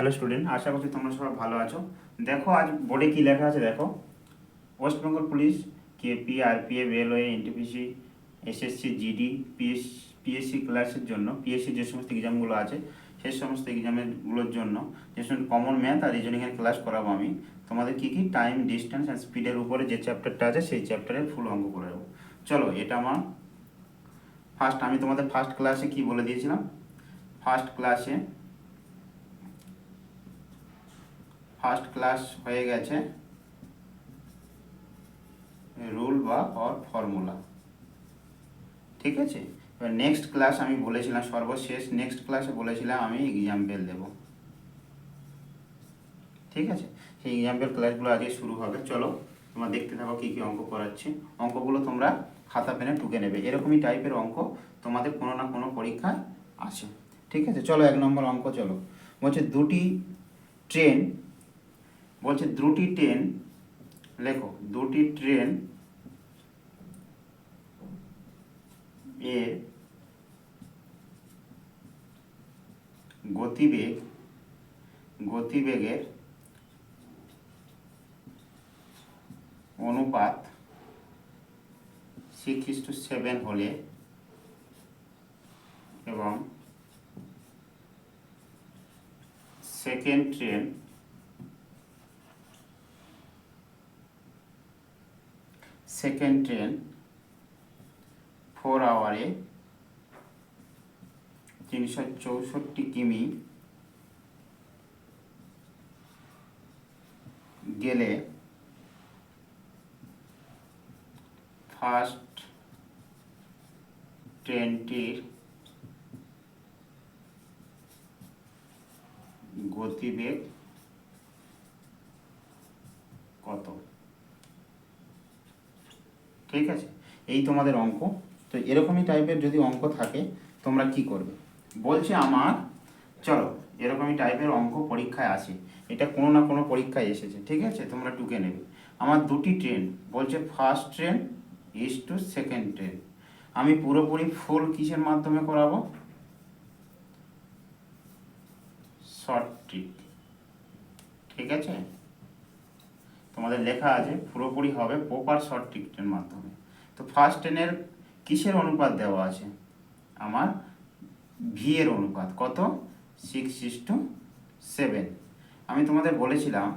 Hello student, আশা করছি তোমরা সবাই ভালো আছো। দেখো আজ বোর্ডে কি লেখা আছে দেখো। West Bengal police, KP, RPF, railway, NTPC, SSC, GD, PSC ক্লাসের জন্য পিএসসি যে সমস্ত এক্সামগুলো আছে সেই সমস্ত এক্সামগুলোর জন্য যে সমস্ত কমন ম্যাথ আর রিজনিংয়ের ক্লাস করাবো আমি। তোমাদের কী কী টাইম, ডিস্টেন্স অ্যান্ড স্পিডের উপরে যে চ্যাপ্টারটা আছে সেই চ্যাপ্টারের ফুল অঙ্ক করে দেবো। চলো, এটা আমার আমি তোমাদের ফার্স্ট ক্লাসে কি বলে দিয়েছিলাম। ফার্স্ট ক্লাস হয়ে গেছে রুল বা ফর্মুলা, ঠিক আছে। এবার নেক্সট ক্লাস আমি বলেছিলাম, সর্বশেষ নেক্সট ক্লাসে বলেছিলাম আমি এক্সাম্পল দেব, ঠিক আছে। সেই এক্সাম্পল ক্লাসগুলো আজকে শুরু হবে। চলো তোমরা দেখতে থাকো কী কী অঙ্ক করাচ্ছি। অঙ্কগুলো তোমরা খাতা পেনে টুকে নেবে, এরকমই টাইপের অঙ্ক তোমাদের কোনো না কোনো পরীক্ষায় আসে, ঠিক আছে। চলো 1 নম্বর অঙ্ক। চলো, বলছে দুটি ট্রেন লেখো, দুটি ট্রেন এর গতিবেগের অনুপাত 6:7 হলে এবং সেকেন্ড ট্রেন 4 আওয়ারে 364 কিমি গেলে ফার্স্ট ট্রেনটির গতিবেগ কত, ঠিক আছে। এই তোমাদের অঙ্ক। তো এরকমই টাইপের যদি অঙ্ক থাকে তোমরা কি করবে বলছে আমার। চলো, এরকমই টাইপের অঙ্ক পরীক্ষায় আসে, এটা কোনো না কোনো পরীক্ষায় এসেছে, ঠিক আছে। তোমরা টুকে নেবে। আমার দুটি ট্রেন বলছে, first train is to second train. আমি পুরোপুরি ফুল কিসের মাধ্যমে করাবো? শর্ট ট্রিক, ঠিক আছে। তোমাদের লেখা আছে পুরোপুরি হবে প্রপার শর্ট ট্রিকের মাধ্যমে। তো ফার্স্ট ট্রেনের কিসের অনুপাত দেওয়া আছে? আমার ভি এর অনুপাত কত? 6:7। আমি তোমাদের বলেছিলাম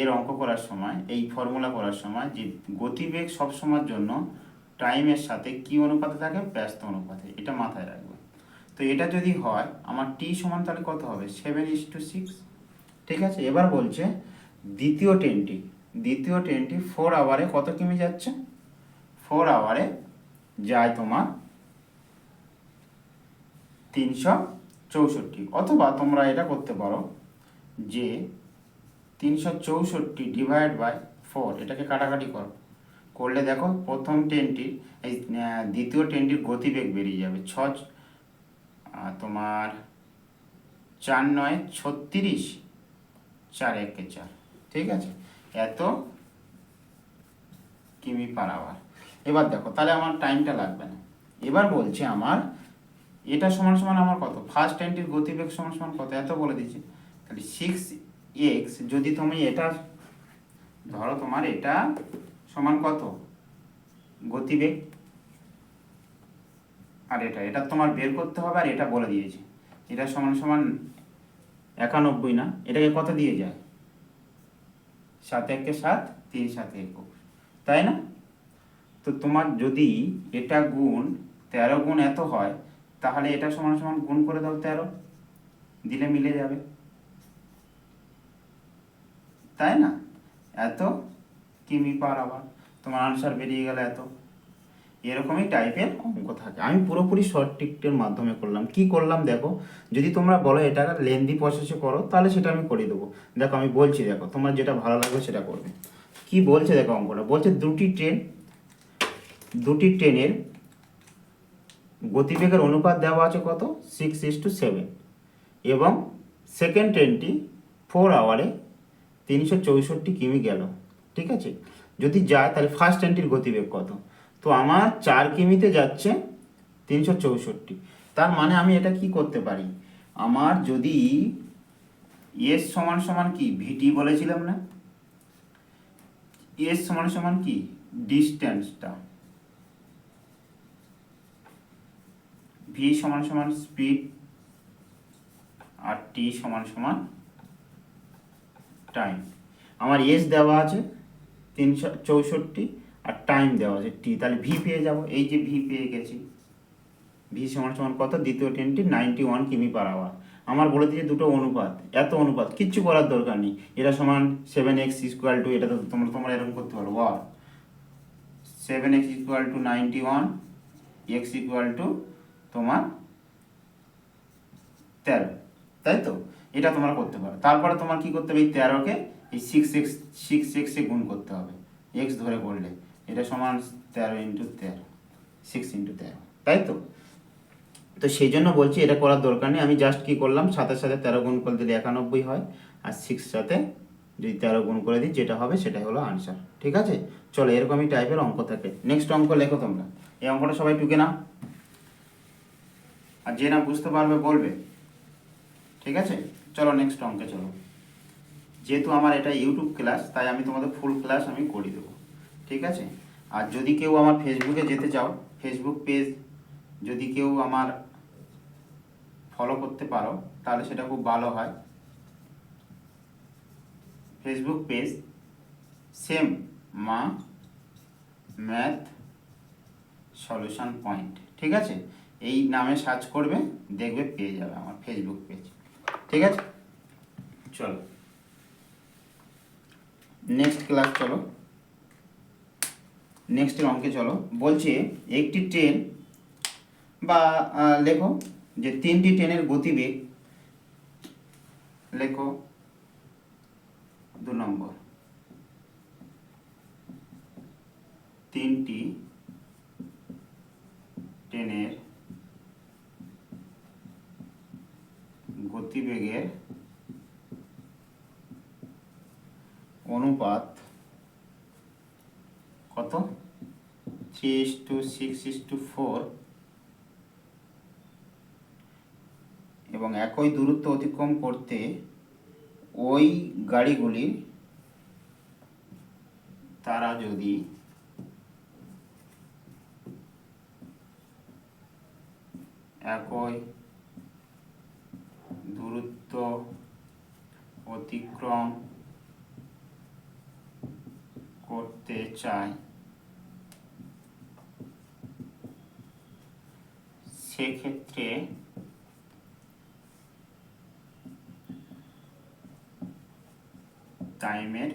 এর অঙ্ক করার সময়, এই ফর্মুলা করার সময়, যে গতিবেগ সবসময়ের জন্য টাইমের সাথে কি অনুপাতে থাকে? ব্যস্ত অনুপাতে। এটা মাথায় রাখবে। তো এটা যদি হয় আমার টি সমান তাহলে কত হবে? 7:6, ঠিক আছে। এবার বলছে দ্বিতীয় ট্রেনটি 4 আওয়ারে কত কিমি যাচ্ছে? 4 আওয়ারে যায় তোমার 364। অথবা তোমরা এটা করতে পারো যে 364 ডিভাইড বাই 4, এটাকে কাটাকাটি করলে দেখো প্রথম ট্রেনটির এই দ্বিতীয় ট্রেনটির গতিবেগ বেরিয়ে যাবে তোমার 4×9=36, 4×1=4, ঠিক আছে। এত কিমি পার আওয়ার। এবার দেখো তাহলে আমার টাইমটা লাগবে না। এবার বলছে আমার এটা সমান সমান আমার কত? ফার্স্ট ট্রেনটির গতিবেগ সমান সমান কত? এত বলে দিচ্ছে। তাহলে 6x, যদি তুমি এটা ধরো, তোমার এটা সমান কত গতিবেগ, আর এটা তোমার বের করতে হবে। আর এটা বলে দিয়েছে এটা সমান সমান 91 না, এটাকে কত দিয়ে যায়? 7×1=7, 3×7=21, তাই না? তো তোমার যদি এটা গুণ 13 গুণ এত হয়, তাহলে এটা সমান সমান গুণ করে দাও 13, দিলে মিলে যাবে, তাই না? এত কিমি পার আওয়ার, তোমার আনসার বেরিয়ে গেল এত। এরকমই টাইপের অঙ্ক থাকে। আমি পুরোপুরি শর্ট ট্রিকের মাধ্যমে করলাম। কি করলাম দেখো, যদি তোমরা বলো এটা লেন্দি প্রসেসে করো তাহলে সেটা আমি করে দেবো। দেখো আমি বলছি, দেখো তোমার যেটা ভালো লাগবে সেটা করবে। কি বলছে দেখো অঙ্কটা, বলছে দুটি ট্রেনের গতিবেগের অনুপাত দেওয়া আছে কত? 6:7, এবং সেকেন্ড ট্রেনটি 4 আওয়ারে 364 কিমি গেল, ঠিক আছে। যদি যায় তাহলে ফার্স্ট ট্রেনটির গতিবেগ কত? তো আমার 4 কিমিতে যাচ্ছে 364। তার মানে আমি এটা কি করতে পারি, আমার যদি এস সমান সমান কি ভিটি বলেছিলাম না, এস সমান সমান কি ডিস্টেন্সটা, ভি সমান সমান স্পিড, আর টি সমান সমান টাইম। আমার এস দেওয়া আছে 364 আর টাইম দেওয়া আছে টি, তাহলে ভি পেয়ে যাব, এই যে ভি পেয়ে গেছি। ভি সমান সমান কত, দ্বিতীয় ট্রেনটি 91 কিমি পার আওয়ার। আমার বলে দিয়েছে দুটো অনুপাত, এত অনুপাত কিচ্ছু করার দরকার নেই। এটা সমান 7x ইকুয়াল টু, এটা তো তোমরা এরকম করতে পারো, 7x equal to 91, x equal to তোমার 13, তাই তো? এটা তোমরা করতে পারো। তারপরে তোমার কি করতে হবে, এই 13কে এই 6x এ গুণ করতে হবে, x ধরে করলে এটা সমান 13 ইন্টু 13, 6 ইন্টু 13, তাই তো? তো সেই জন্য বলছি এটা করার দরকার নেই। আমি জাস্ট কি করলাম, 7-এর সাথে 13 গুণ করে দিলে 91 হয়, আর 6 সাথে যদি 13 গুণ করে দিই যেটা হবে সেটাই হলো আনসার। ঠিক আছে, চলো এরকমই টাইপের অঙ্ক থাকে। নেক্সট অঙ্ক লেখো তোমরা। এই অঙ্কটা সবাই টুকে নাও, আর যে না বুঝতে পারবে বলবে। ঠিক আছে, চলো নেক্সট অঙ্কে চলো। যেহেতু আমার এটা ইউটিউব ক্লাস, তাই আমি তোমাদের ফুল ক্লাস আমি করে দেবো। ঠিক আছে, আর যদি কেউ আমার ফেসবুকে যেতে চাও, ফেসবুক পেজ যদি কেউ আমার ফলো করতে পারো তাহলে সেটা খুব ভালো হয়। ফেসবুক পেজ সেম মা ম্যাথ সলিউশন পয়েন্ট, ঠিক আছে? এই নামে সার্চ করবে, দেখবে পেয়ে যাবে আমার ফেসবুক পেজ। ঠিক আছে, চলো নেক্সট ক্লাস, চলো নেক্সটের অঙ্কে চলো। বলছে একটি ট্রেন বা লেখো যে 3টি ট্রেনের গতিবেগ লেখো। 2 নম্বর, 3টি ট্রেনের গতিবেগের অনুপাত কত, 3:6:4, এবং একই দূরত্ব অতিক্রম করতে ওই গাড়িগুলির তারা যদি একই দূরত্ব অতিক্রম করতে চায় সেক্ষেত্রে টাইমের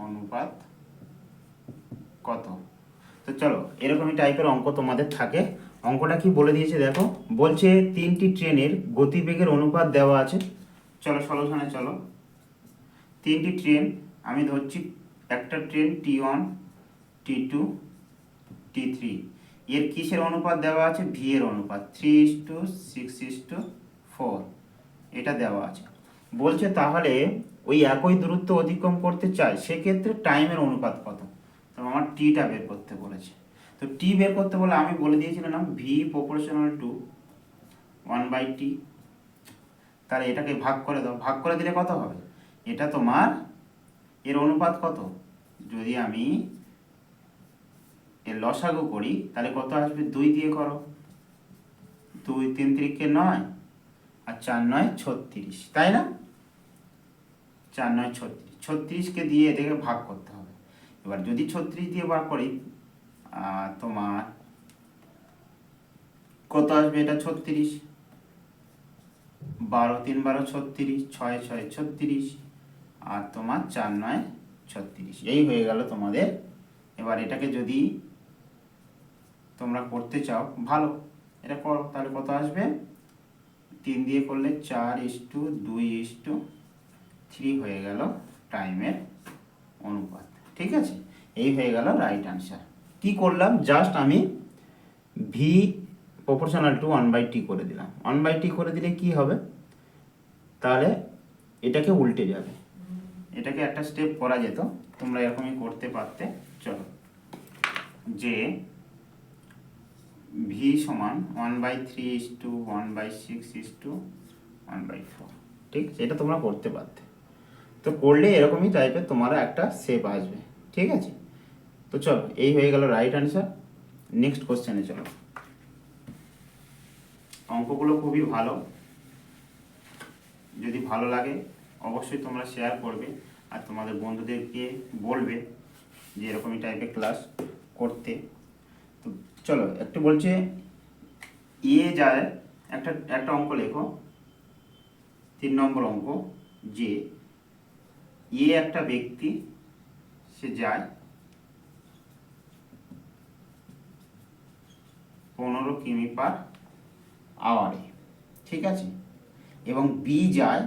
অনুপাত কত। তো চলো এরকমই টাইপের অঙ্ক তোমাদের থাকে। অঙ্কটা কি বলে দিয়েছে দেখো, বলছে 3টি ট্রেনের গতিবেগের অনুপাত দেওয়া আছে। চলো সলিউশনে চলো। 3টি ট্রেন আমি ধরছি, একটা ট্রেন T1, T2, T3, এর কিসের অনুপাত দেওয়া আছে, ভি এর অনুপাত 3:6:4, এটা দেওয়া আছে। বলছে তাহলে ওই একই দূরত্ব অতিক্রম করতে চায় সেক্ষেত্রে টাইমের অনুপাত কত। তো আমার টিটা বের করতে বলেছে। তো টি বের করতে বলে আমি বলে দিয়েছিলাম ভি প্রপোর্শনাল টু 1/t। তাহলে এটাকে ভাগ করে দাও, ভাগ করে দিলে কত হবে, এটা তোমার এর অনুপাত কত, যদি আমি এর লসাগু করি তাহলে কত আসবে, 2 দিয়ে করো, 2 3 3 9, আর 4 9 36, তাই না? 4 9 36, 36কে দিয়ে এটাকে ভাগ করতে হবে। এবার যদি 36 দিয়ে ভাগ করি তোমার কত আসবে, এটা 36, 12 3 12 36, 6 6 36, আর তোমার 4 9 36, এই হয়ে গেল তোমাদের। এবার এটাকে যদি তোমরা করতে চাও ভালো, এটা করো, তাহলে কত আসবে, 3 দিয়ে করলে 4:2:3 হয়ে গেল টাইমের অনুপাত। ঠিক আছে, এই হয়ে গেল রাইট আনসার। কি করলাম, জাস্ট আমি ভি প্রপোর্শনাল টু 1/t করে দিলাম। 1/t করে দিলে কি হবে, তাহলে এটাকে উল্টে যাবে। এটাকে একটা স্টেপ করা যেত, তোমরা এরকমই করতে পারতে। চলো, যে ভি সমান 1/3:1/6:1/4, ঠিক আছে? এটা তোমরা করতে পারতে। তো করলে এরকমই টাইপের তোমার একটা শেপ আসবে, ঠিক আছে? তো চলো, এই হয়ে গেল রাইট অ্যান্সার। নেক্সট কোশ্চেনে চলো। অঙ্কগুলো খুবই ভালো, যদি ভালো লাগে অবশ্যই তোমরা শেয়ার করবে আর তোমাদের বন্ধুদেরকে বলবে যে এরকমই টাইপের ক্লাস করতে। তো চলো, একটু বলছে যায় একটা একটা অঙ্ক লেখো, 3 নম্বর অঙ্ক, যে একটা ব্যক্তি সে যায় 15 কিমি/আওয়ারে, ঠিক আছে? এবং বি যায়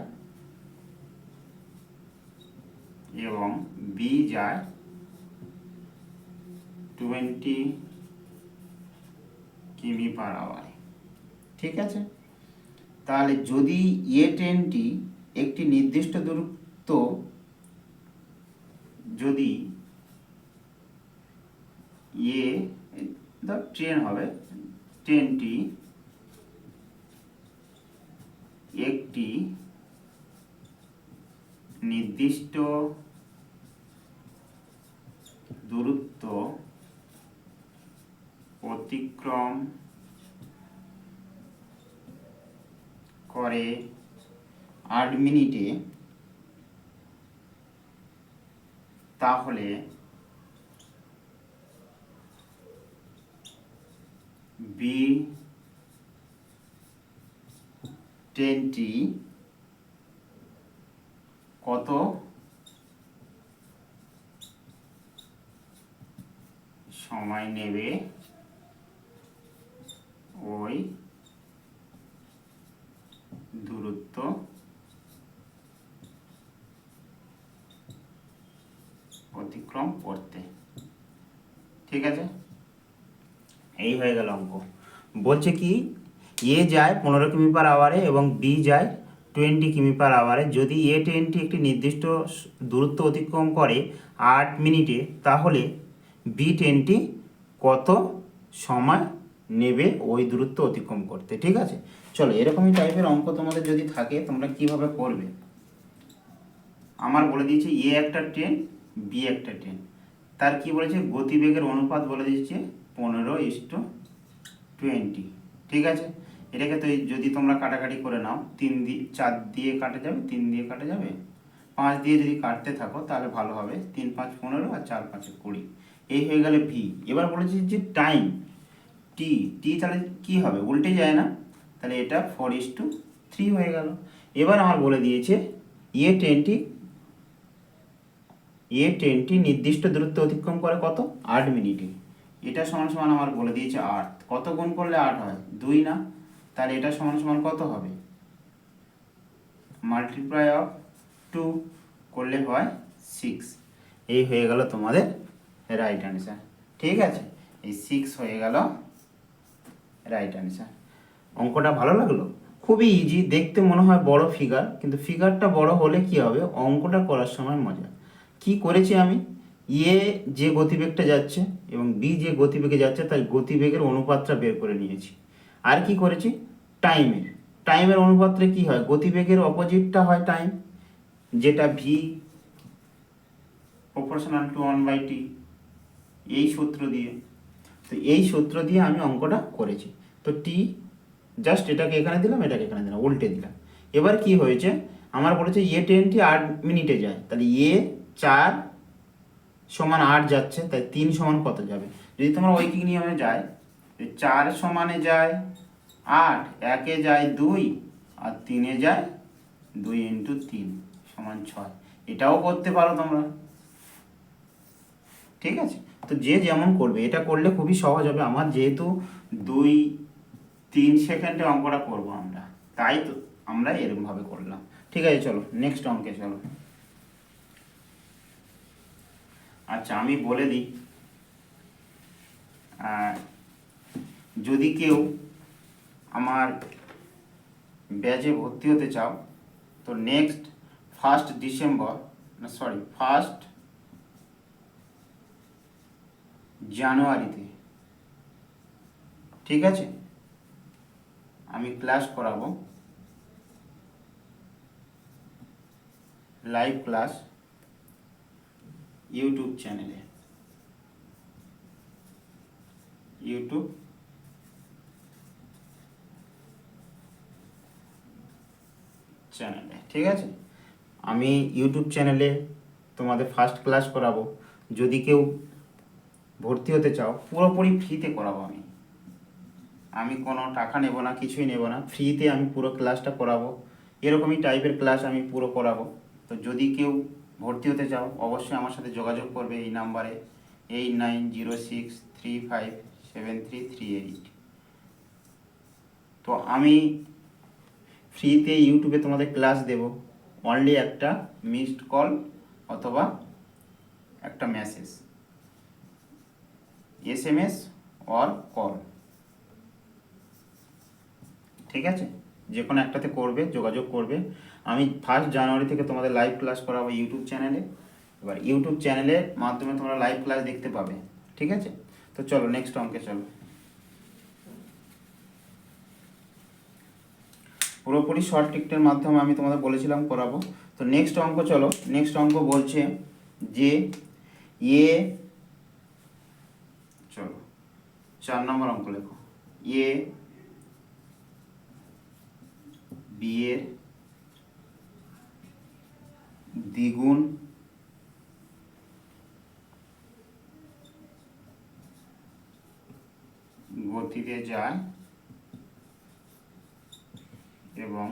20 কিমি/আওয়ারে, ঠিক আছে? তাহলে যদি ট্রেনটি একটি নির্দিষ্ট দূরত্ব, যদি ট্রেন হবে, ট্রেনটি একটি নির্দিষ্ট দূরত্ব অতিক্রম করে 8 মিনিটে, তাহলে বি ট্রেনটি কত সময় নেবে ওই দূরত্ব অতিক্রম করতে, ঠিক আছে? এই হয়ে গেল অঙ্ক। বলছে কি যায় 15 কিমি/আওয়ারে এবং বি যায় 20 কিমি/আওয়ারে। যদি ট্রেনটি একটি নির্দিষ্ট দূরত্ব অতিক্রম করে 8 মিনিটে, তাহলে বি ট্রেনটি কত সময় নেবে ওই দূরত্ব অতিক্রম করতে, ঠিক আছে? চলো, এরকমই টাইপের অঙ্ক তোমাদের যদি থাকে তোমরা কিভাবে করবে। আমার বলে দিয়েছে একটা ট্রেন, বি একটা ট্রেন, তার কি বলেছে গতিবেগের অনুপাত বলে দিয়েছে 15:20, ঠিক আছে? এটাকে তো যদি তোমরা কাটাকাটি করে নাও, 4 দিয়ে কাটা যাবে, 3 দিয়ে কাটা যাবে, 5 দিয়ে যদি কাটতে থাকো তাহলে ভালো হবে। 3 5 15 আর 4 5 20, এই হয়ে গেলে ভি। এবার বলেছি যে টাইম টি তাহলে কি হবে, উল্টে যায় না? তাহলে এটা 4:3 হয়ে গেল। এবার আমার বলে দিয়েছে ট্রেনটি নির্দিষ্ট দূরত্ব অতিক্রম করে কত, 8 মিনিটে। এটা সমান সমান আমার বলে দিয়েছে 8, কত গুণ করলে 8 হয়, 2 না? তাহলে এটা সমান সমান কত হবে, মাল্টিপ্লাই অফ 2 করলে হয় 6। এই হয়ে গেল তোমাদের রাইট অ্যান্সার, ঠিক আছে? এই 6 হয়ে গেল রাইট অ্যান্সার। অঙ্কটা ভালো লাগলো? খুবই ইজি, দেখতে মনে হয় বড় ফিগার, কিন্তু ফিগারটা বড় হলে কি হবে, অঙ্কটা করার সময় মজা। কি করেছি আমি, যে গতিবেগটা যাচ্ছে এবং বি যে গতিবেগে যাচ্ছে তাই গতিবেগের অনুপাতটা বের করে নিয়েছি। আর কি করেছি, টাইমের অনুপাতটা কি হয়, গতিবেগের অপোজিটটা হয় টাইম, যেটা ভি প্রপোর্শনাল টু 1/t, এই সূত্র দিয়ে। তো এই সূত্র দিয়ে আমি অঙ্কটা করেছি। তো টি জাস্ট এটাকে এখানে দিলাম, এটাকে এখানে দিলাম, উল্টে দিলাম। এবার কি হয়েছে, আমার বলেছে ট্রেনটি 8 মিনিটে যায়, তাহলে 4 সমান 8 যাচ্ছে, তাই 3 সমান কত যাবে? যদি তোমরা ঐকিক নিয়মে যায়, 4 সমানে যায় 8, 1-এ যায় 2 আর 3-এ যায় 2 × 3 সমান 6। এটাও করতে পারো তোমরা, ঠিক আছে? তো যে যেমন করবে, এটা করলে খুবই সহজ হবে। আমার যেহেতু 2-3 সেকেন্ডে অঙ্কটা করবো আমরা, তাই তো আমরা এরকমভাবে করলাম, ঠিক আছে? চলো নেক্সট অঙ্কে চলো। আচ্ছা, আমি বলে দিই, যদি কেউ আমার ব্যাচে ভর্তি হতে চাও, তো নেক্সট 1 জানুয়ারিতে ঠিক আছে, আমি ক্লাস করাবো, লাইভ ক্লাস ইউটিউব চ্যানেলে, ইউটিউব চ্যানেলে। ঠিক আছে, আমি ইউটিউব চ্যানেলে তোমাদের ফার্স্ট ক্লাস করাবো। যদি কেউ ভর্তি হতে চাও, পুরোপুরি ফ্রিতে করাবো। আমি কোনো টাকা নেব না, কিছুই নেব না, ফ্রিতে আমি পুরো ক্লাসটা করাবো। এরকমই টাইপের ক্লাস আমি পুরো করাবো। তো যদি কেউ ভর্তি হতে চাও, অবশ্যই আমার সাথে যোগাযোগ করবে এই নাম্বারে 8906357338। তো আমি ফ্রিতে ইউটিউবে তোমাদের ক্লাস দেব, অনলি একটা মিসড কল অথবা একটা মেসেজ, SMS অর কল। ঠিক আছে, যে কোনো একটাতে করবে, যোগাযোগ করবে। আমি 1 জানুয়ারি থেকে তোমাদের লাইভ ক্লাস করাবো ইউটিউব চ্যানেলে। এবার ইউটিউব চ্যানেলের মাধ্যমে তোমরা লাইভ ক্লাস দেখতে পাবে। ঠিক আছে, তো চলো নেক্সট অঙ্কে চলো। পুরোপুরি শর্ট টিকটের মাধ্যমে আমি তোমাদের বলেছিলাম করাবো। তো নেক্সট অঙ্ক চলো। নেক্সট অঙ্ক বলছে যে চলো 4 নম্বর অঙ্ক লেখো। বি এর দ্বিগুণ গতিতে যায় এবং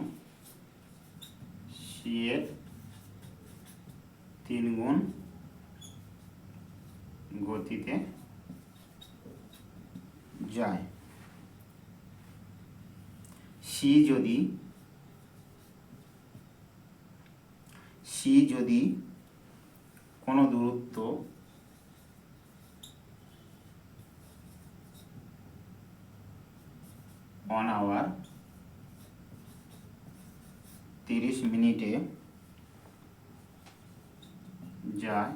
সি এর 3 গুণ গতিতে যায়। সি যদি কোনো দূরত্ব অন আওয়ার 30 মিনিটে যায়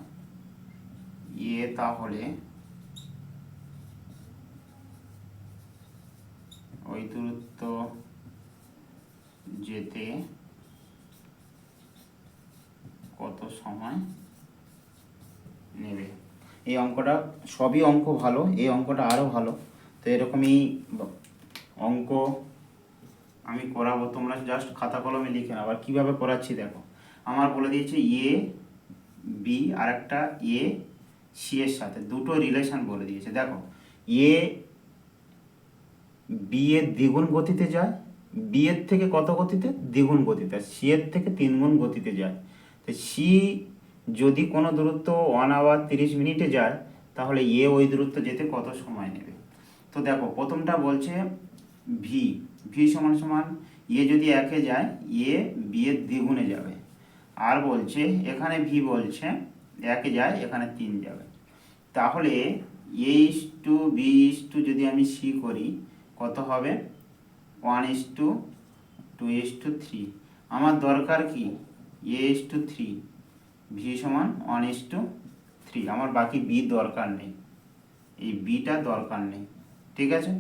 তাহলে ওই দূরত্ব যেতে কত সময় নেবে। এই অঙ্কটা, সবই অঙ্ক ভালো, এই অঙ্কটা আরও ভালো। তো এরকমই অঙ্ক আমি করাবো, তোমরা জাস্ট খাতা কলমে লিখে নাও। আবার কীভাবে করাচ্ছি দেখো, আমার বলে দিয়েছে বি আর একটা সি এর সাথে দুটো রিলেশন বলে দিয়েছে। দেখো বি এর দ্বিগুণ গতিতে যায়, বি এর থেকে কত গতিতে? দ্বিগুণ গতিতে। সি এর থেকে 3 গুণ গতিতে যায়। তো সি যদি কোনো দূরত্ব 1 আওয়ার 30 মিনিটে যায়, তাহলে ওই দূরত্ব যেতে কত সময় নেবে। তো দেখো প্রথমটা বলছে ভি সমান সমান যদি 1-এ যায়, বি এর দ্বিগুণে যাবে। আর বলছে এখানে ভি বলছে 1-এ যায়, এখানে 3 যাবে। তাহলে A/B যদি আমি সি করি, কত হবে? 1:2:3। আমার দরকার কি? A/3, ভি সমান 1:3। আমার বাকি বি দরকার নেই, এই বিটা দরকার নেই। ঠিক আছে,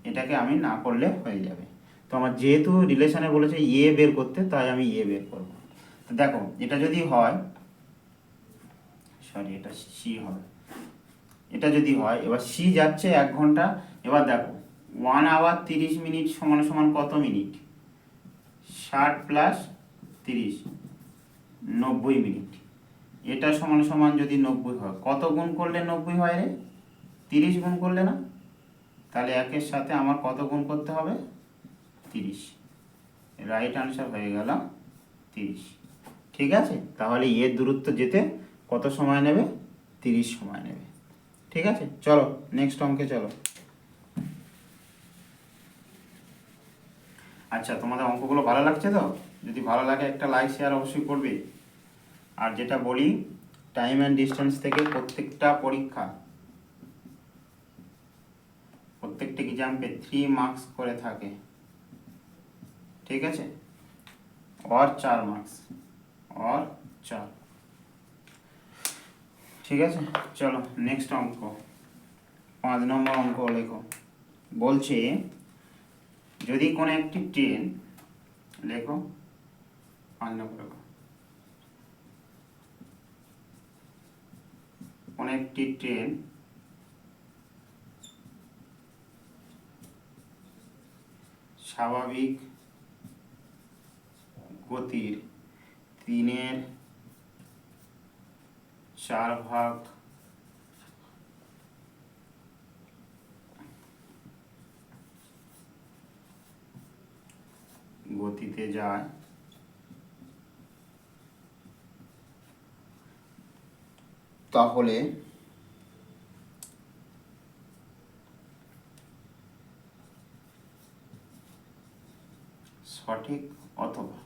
এটাকে আমি না করলে হয়ে যাবে। তো আমার যেহেতু রিলেশনে বলেছে বের করতে, তাই আমি বের করব। তো দেখো এটা যদি হয়, সরি এটা সি হবে, এটা যদি হয়, এবার সি যাচ্ছে 1 ঘন্টা। এবার দেখো 1 আওয়ার 30 মিনিট সমান সমান কত মিনিট? 60 plus 30, 90 minute. এটা সমান সমান যদি 90 হয়, কত গুণ করলে 90 হয় রে? 30 গুণ করলে না? তাহলে 1-এর সাথে আমার কত গুণ করতে হবে? 30। রাইট আনসার হয়ে গেল 30। ঠিক আছে, তাহলে দূরত্ব যেতে কত সময় নেবে? 30 সময় নেবে। ঠিক আছে, চলো নেক্সট অঙ্কে চলো। আচ্ছা, তোমাদের অঙ্কগুলো ভালো লাগছে তো? যদি ভালো লাগে একটা লাইক শেয়ার অবশ্যই করবে। আর যেটা বলি, টাইম অ্যান্ড ডিস্টেন্স থেকে প্রত্যেকটা পরীক্ষা, প্রত্যেকটা এক্সামে 3 মার্কস করে থাকে। ঠিক আছে, और 4 মার্কস, और 4। ঠিক আছে, চলো নেক্সট অঙ্ক, 5 নম্বর অঙ্ক লেখো। বলছে যদি কোনো একটি ট্রেন, লেখো 5 নম্বর, কোনো একটি ট্রেন স্বাভাবিক গতির 3/4 গতিতে যায়, তাহলে সঠিক অথবা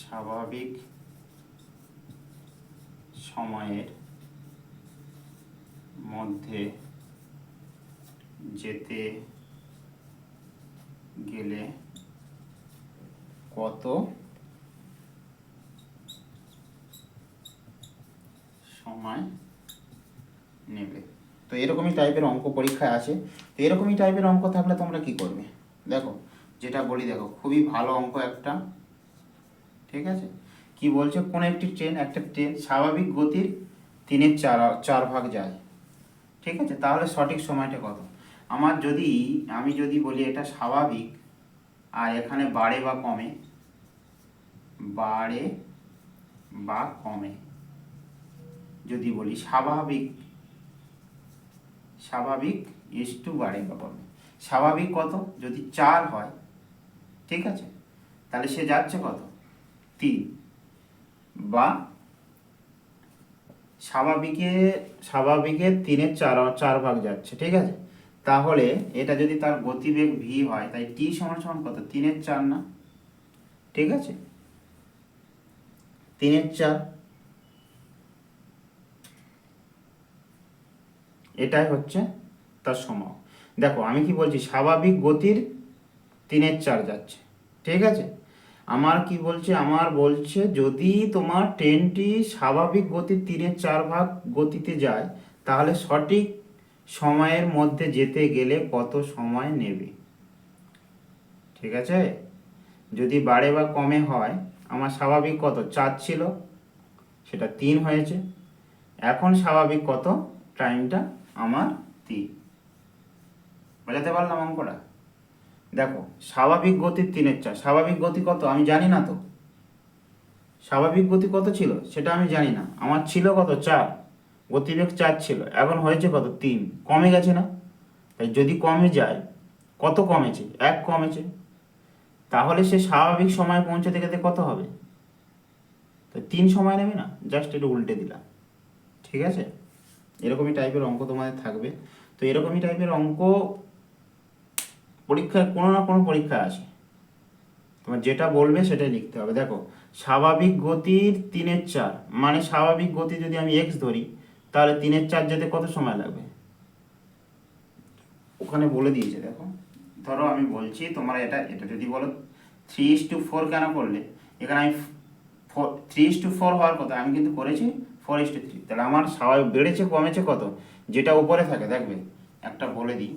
স্বাভাবিক সময়ের মধ্যে যেতে গেলে কত সময় নেবে। তো এরকমই টাইপের অঙ্ক পরীক্ষায় আছে। তো এরকমই টাইপের অঙ্ক থাকলে তোমরা কি করবে, দেখো যেটা বলি, দেখো খুবই ভালো অঙ্ক একটা, ঠিক আছে। কি বলছে, কোনো একটি ট্রেন, একটা ট্রেন স্বাভাবিক গতির 3/4 যায়, ঠিক আছে, তাহলে সঠিক সময়টা কত। আমি যদি বলি এটা স্বাভাবিক, আর এখানে বাড়ে বা কমে, যদি বলি স্বাভাবিক ইস্টু বাড়ে বা কমে, স্বাভাবিক কত, যদি 4 হয়, ঠিক আছে, তাহলে সে যাচ্ছে কত 3, বা স্বাভাবিকের 3/4 যাচ্ছে, ঠিক আছে। তাহলে এটা যদি তার গতিবেগ v হয়, তাই t সমান কত 3/4 না, ঠিক আছে, 3/4, এটাই হচ্ছে তার সময়। দেখো আমি কি বলছি, স্বাভাবিক গতির 3/4 যাচ্ছে, ঠিক আছে। আমার বলছে যদি তোমার ট্রেনটি স্বাভাবিক গতির 3/4 গতিতে যায়, তাহলে সঠিক সময়ের মধ্যে যেতে গেলে কত সময় নেবে, ঠিক আছে। যদি বাড়ে বা কমে হয়, আমার স্বাভাবিক কত 4 ছিল, সেটা 3 হয়েছে, এখন স্বাভাবিক কত, টাইমটা আমার 3। বোঝাতে পারলাম অঙ্কটা। দেখো স্বাভাবিক গতির 3/4, স্বাভাবিক গতি কত আমি জানি না, তো স্বাভাবিক গতি কত ছিল সেটা আমি জানি না, আমার ছিল কত 4, গতিবেগ 4 ছিল, এখন হয়েছে কত 3, কমে গেছে না। তাই যদি কমে যায়, কত কমেছে, 1 কমেছে, তাহলে সে স্বাভাবিক সময় পৌঁছতে গেলে কত হবে, তো 3 সময় নেবে না, জাস্ট একটু উল্টে দিলাম, ঠিক আছে। এরকমই টাইপের অঙ্ক তোমাদের থাকবে। তো এরকমই টাইপের অঙ্ক পরীক্ষায় কোনো না কোনো পরীক্ষা আছে, তোমার যেটা বলবে সেটাই লিখতে হবে। দেখো স্বাভাবিক গতির 3/4, মানে স্বাভাবিক গতি যদি আমি x ধরি, তাহলে 3/4 যেতে কত সময় লাগবে, ওখানে বলে দিয়েছে। দেখো ধরো আমি বলছি, তোমরা এটা যদি বলো 3:4 কেন করলে, এখানে আমি 3:4 হওয়ার কথা, আমি কিন্তু করেছি 4:3, তাহলে আমার স্বাভাবিক বেড়েছে কমেছে কত, যেটা উপরে থাকে, দেখবে একটা বলে দিই,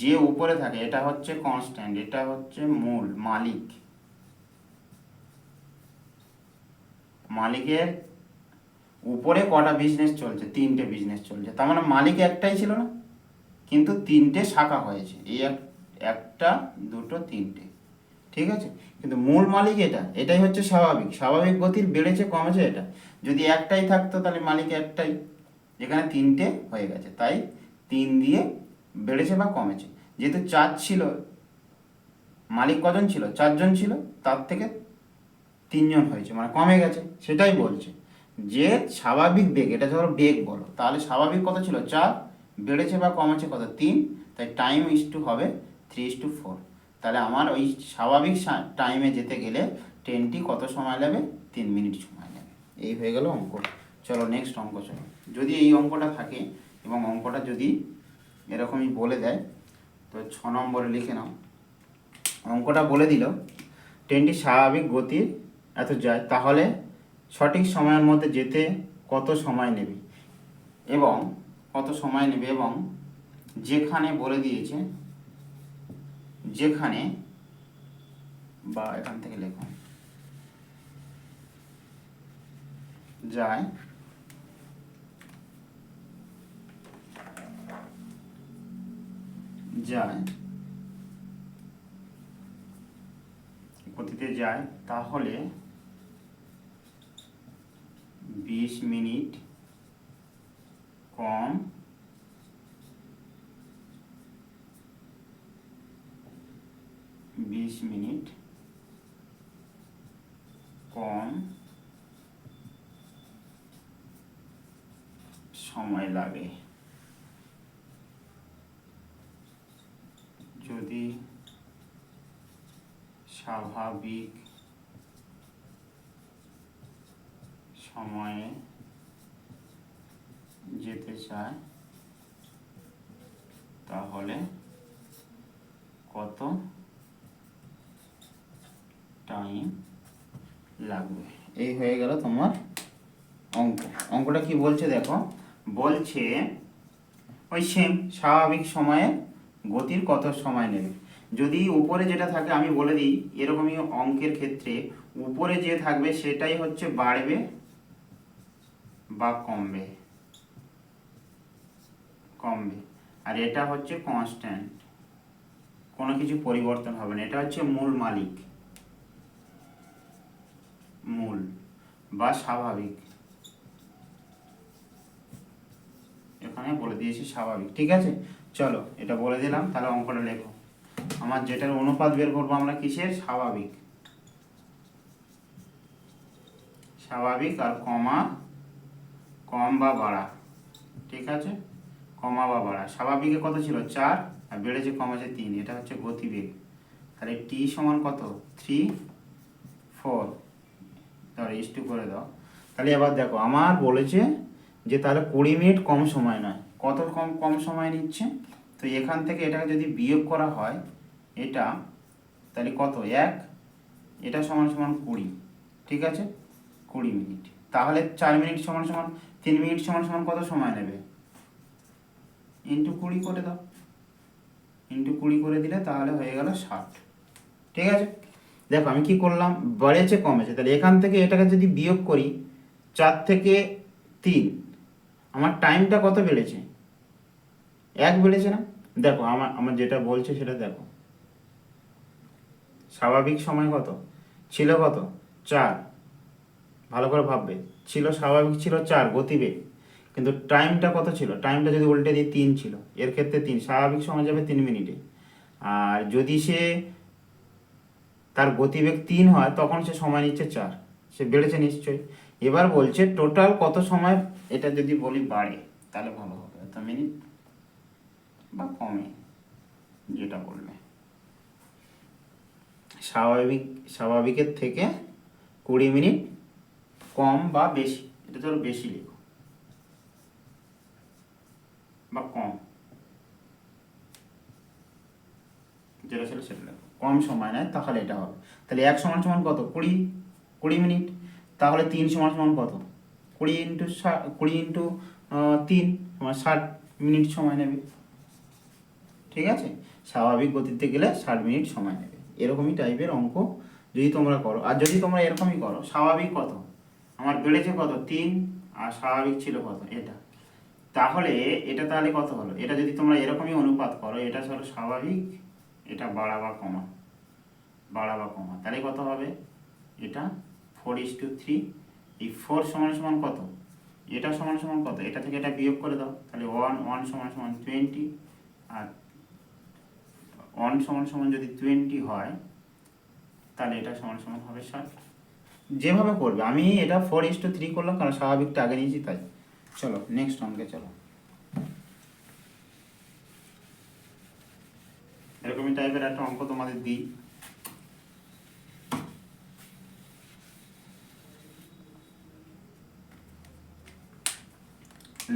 যে উপরে থাকে এটা হচ্ছে কনস্ট্যান্ট, এটা হচ্ছে মালিকের উপরে কটা বিজনেস চলছে, 3টে বিজনেস চলছে, তার মানে মালিক একটাই ছিল না, কিন্তু 3টে শাখা হয়েছে, এই একটা, দুটো, 3টে, ঠিক আছে। কিন্তু মূল মালিক এটাই হচ্ছে স্বাভাবিক গতির বেড়েছে কমেছে এটা। যদি একটাই থাকতো তাহলে মালিক একটাই, এখানে 3টে হয়ে গেছে, তাই 3 দিয়ে বেড়েছে বা কমেছে। যেহেতু 4 ছিল, মালিক কজন ছিল, 4 জন ছিল, তার থেকে 3 জন হয়েছে, মানে কমে গেছে, সেটাই বলছে যে স্বাভাবিক বেগ, এটা ধরো বেগ বলো, তাহলে স্বাভাবিক কত ছিল 4, বেড়েছে বা কমেছে কত 3, তাই টাইম হবে 3:4। তাহলে আমার ওই স্বাভাবিক টাইমে যেতে গেলে ট্রেনটি কত সময় নেবে, 3 মিনিট সময় নেবে। এই হয়ে গেল অঙ্ক। চলো নেক্সট অঙ্ক চলো। যদি এই অঙ্কটা থাকে এবং অঙ্কটা যদি এরকমই বলে দেয়, তো 6 নম্বরে লিখে নাও। অঙ্কটা বলে দিল ট্রেনটি স্বাভাবিক গতির এত যায়, তাহলে সঠিক সময়ের মধ্যে যেতে কত সময় নেবে, এবং কত সময় নেবে এবং যেখানে বলে দিয়েছে, যেখানে বা এখান থেকে লেখো যায় গতিতে যায়, তাহলে 20 মিনিট কম সময় লাগে যদি স্বাভাবিক সময়ে যেতে চায় তাহলে কত টাইম লাগবে। এই হয়ে গেল তোমার অঙ্কটা কি বলছে দেখো, বলছে ওই সেম স্বাভাবিক সময়ে গতির কত সময় নেবে। যদি উপরে যেটা থাকে আমি বলে দিই, এরকমই অঙ্কের ক্ষেত্রে উপরে যে থাকবে সেটাই হচ্ছে বাড়বে বা কমবে, আর এটা হচ্ছে কনস্ট্যান্ট, কোনো কিছু পরিবর্তন হবে না। এটা হচ্ছে মূল বা স্বাভাবিক, এখানে বলে দিয়েছি স্বাভাবিক। ঠিক আছে, চলো এটা বলে দিলাম, তাহলে অঙ্কটা লেখো। আমার যেটার অনুপাত বের করবো আমরা কিসের, স্বাভাবিক আর কম বা বাড়া। ঠিক আছে, কমা বা বাড়া। স্বাভাবিকে কত ছিল 4, আর বেড়েছে কমেছে 3, এটা হচ্ছে গতিবেগ। তাহলে টি সমান কত 3, 4, ধরো ইস্টু করে দাও। তাহলে এবার দেখো আমার বলেছে যে তাহলে 20 মিনিট কম সময় নয়, কত কম সময় নিচ্ছে। তো এখান থেকে এটাকে যদি বিয়োগ করা হয় এটা, তাহলে কত 1, এটা সমান 20। ঠিক আছে, 20 মিনিট। তাহলে 4 মিনিট সমান 3 মিনিট সমান কত সময় নেবে, ইন্টু 20 করে দাও। ইন্টু 20 করে দিলে তাহলে হয়ে গেল 60। ঠিক আছে, দেখো আমি কি করলাম, বেড়েছে কমেছে, তাহলে এখান থেকে এটাকে যদি বিয়োগ করি 4 থেকে 3, আমার টাইমটা কত বেড়েছে, 1 বেড়েছে না। দেখো আমার যেটা বলছে সেটা দেখো, স্বাভাবিক সময় কত ছিল, কত 4, ভালো করে ভাববে, ছিল স্বাভাবিক ছিল 4 গতিবেগ, কিন্তু টাইমটা কত ছিল, টাইমটা যদি উল্টে দিই 3 ছিল, এর ক্ষেত্রে 3, স্বাভাবিক সময় যাবে 3 মিনিটে। আর যদি সে তার গতিবেগ 3 হয় তখন সে সময় নিচ্ছে 4, সে বেড়েছে নিশ্চয়ই। এবার বলছে টোটাল কত সময়, এটা যদি বলি বাড়ে তাহলে ভালো হবে, এত মিনিট বা কমে, যেটা বলবে স্বাভাবিকের থেকে 20 মিনিট কম বা বেশি, এটা ধরো বেশি লিখো বা কম, যেটা ছিল সেটা লেখো, কম সময় নেয় তাহলে এটা হবে। তাহলে 1 সমান কত 20 মিনিট, তাহলে 3 সমান কত 20 ইন্টু 3 তোমার 60 মিনিট সময় নেবে। ঠিক আছে, স্বাভাবিক গতিতে গেলে 60 মিনিট সময় নেবে। এরকমই টাইপের অঙ্ক যদি তোমরা করো, আর যদি তোমরা এরকমই করো, স্বাভাবিক কত আমার বেড়েছে কত 3, আর স্বাভাবিক ছিল কত এটা, তাহলে এটা তাহলে কত হলো, এটা যদি তোমরা এরকমই অনুপাত করো, এটা হলো স্বাভাবিক, এটা বাড়া বা কমা, তাহলে কত হবে, এটা 4:3। এই 4 সমান কত, এটা সমান কত, এটা থেকে এটা বিয়োগ করে দাও, তাহলে 1 সমান 20, আর 1 সমান যদি 20 হয় তাহলে এটা সমান হবে 60। যেভাবে করবে, আমি এটা 4:3 করলাম কারণ স্বাভাবিকটা আগে নিয়েছি তাই। চলো নেক্সট অঙ্কে চলো। এরকমই টাইপের একটা অঙ্ক তোমাদের দিই।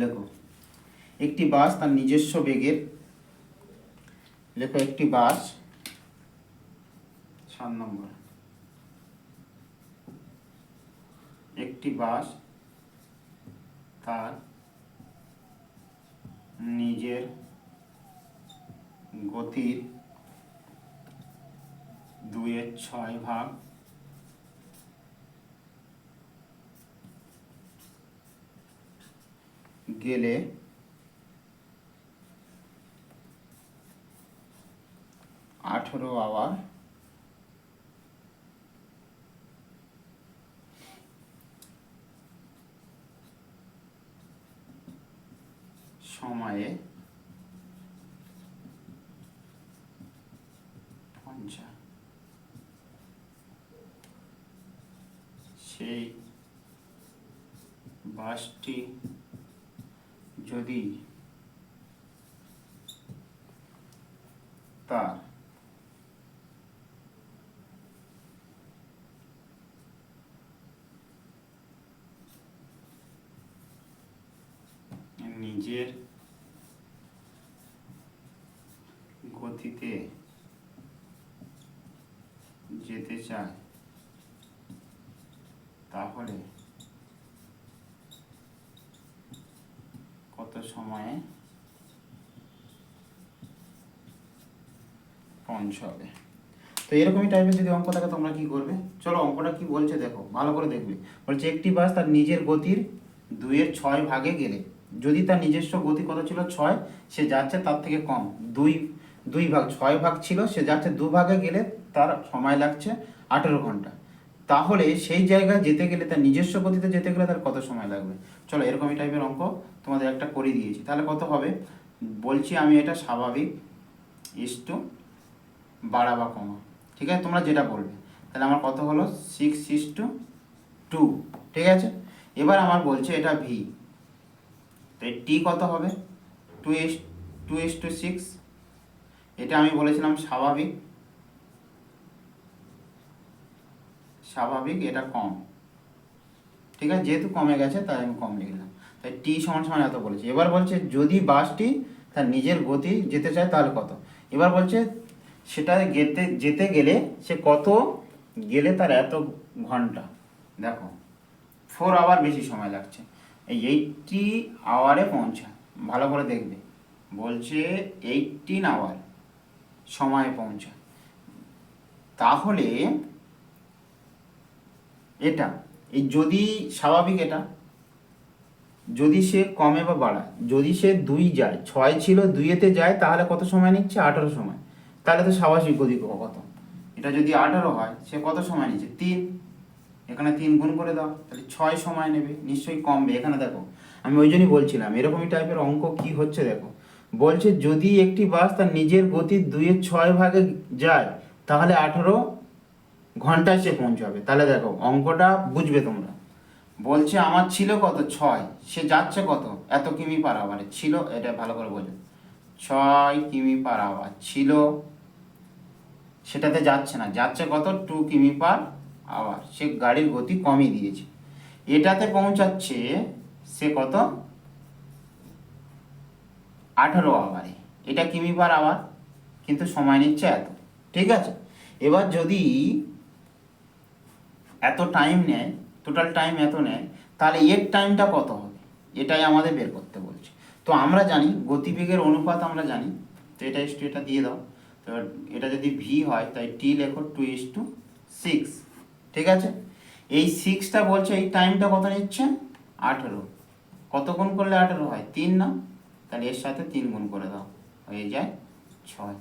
লেখো একটি বাস তার নিজস্ব বেগের, লেখো একটি বাস 7 নম্বর, একটি বাস তার নিজের গতির 2/6 গেলে 18 আওয়ার সময়ে পৌঁছায়। সেই বাসটি যদি তার নিজের গতিতে যেতে চায় তাহলে কত সময়ে পৌঁছাবে। তো এরকমই টাইপের যদি অঙ্ক থাকে তোমরা কি করবে, চলো অঙ্কটা কি বলছে দেখো, ভালো করে দেখবে। বলছে একটি বাস তার নিজের গতির 2/6 গেলে, যদি তার নিজস্ব গতি কত ছিল 6, সে যাচ্ছে তার থেকে কম, 6 ভাগ ছিল, সে যাচ্ছে 2 ভাগে গেলে তার সময় লাগছে 18 ঘন্টা। তাহলে সেই জায়গায় যেতে গেলে, তার নিজস্ব গতিতে যেতে গেলে তার কত সময় লাগবে। চলো এরকমই টাইপের অঙ্ক তোমাদের একটা করে দিয়েছি, তাহলে কত হবে বলছি আমি, এটা স্বাভাবিক ইস্টু বাড়া বা কমা, ঠিক আছে, তোমরা যেটা বলবে। তাহলে আমার কত হলো 6:2, ঠিক আছে। এবার আমার বলছে এটা ভি, তাই টি কত হবে 2:6। এটা আমি বলেছিলাম স্বাভাবিক, এটা কম, ঠিক আছে, যেহেতু কমে গেছে তাই আমি কম লিখলাম, তাই টি সমান সমান এত বলেছি। এবার বলছে যদি বাসটি তার নিজের গতি যেতে চায় তাহলে কত। এবার বলছে সেটা যেতে গেলে সে কত গেলে তার এত ঘন্টা, দেখো 4 আওয়ার বেশি সময় লাগছে, এই 80 আওয়ারে পৌঁছায়। ভালো করে দেখবে, বলছে 18 আওয়ার সময়ে পৌঁছায়। তাহলে এটা এই যদি স্বাভাবিক, এটা যদি সে কমে বা বাড়ায়, যদি সে 2 যায়, 6 ছিল 2-তে যায়, তাহলে কত সময় নিচ্ছে 18 সময়। তাহলে তো স্বাভাবিক গতি কত, এটা যদি 18 হয় সে কত সময় নিচ্ছে 3, এখানে 3 গুণ করে দাও, তাহলে 6 সময় নেবে, নিশ্চয়ই কমবে। এখানে দেখো আমি ওই জন্যই বলছিলাম এরকমই টাইপের অঙ্ক কি হচ্ছে দেখো। বলছে যদি একটি বাস তার নিজের গতির 2/6 যায় তাহলে 18 ঘন্টায় সে পৌঁছাবে। তাহলে দেখো অঙ্কটা বুঝবে তোমরা। বলছে আমার ছিল কত 6, সে যাচ্ছে কত এত কিমি পার আওয়ারে ছিল, এটা ভালো করে বোঝো, 6 কিমি পার আওয়ার ছিল, সেটাতে যাচ্ছে না, যাচ্ছে কত 2 কিমি পার আওয়ার, সে গাড়ির গতি কমই দিয়েছে। এটাতে পৌঁছাচ্ছে সে কত 18 আওয়ারে, এটা কিমি পার আওয়ার, কিন্তু সময় নিচ্ছে এত, ঠিক আছে। এবার যদি এত টাইম নেয়, টোটাল টাইম এত নেয়, তাহলে এর টাইমটা কত হবে, এটাই আমাদের বের করতে বলছে। তো আমরা জানি গতিবেগের অনুপাত আমরা জানি, তো এটা দিয়ে দাও। তো এটা যদি ভি হয় তাই টি লেখো 2:6, ঠিক আছে। এই 6টা বলছে এই টাইমটা কত নিচ্ছে 18, কত গুণ করলে 18 হয় 3 না, তাহলে এর সাথে 3 গুণ করে দাও, হয়ে যায় 6।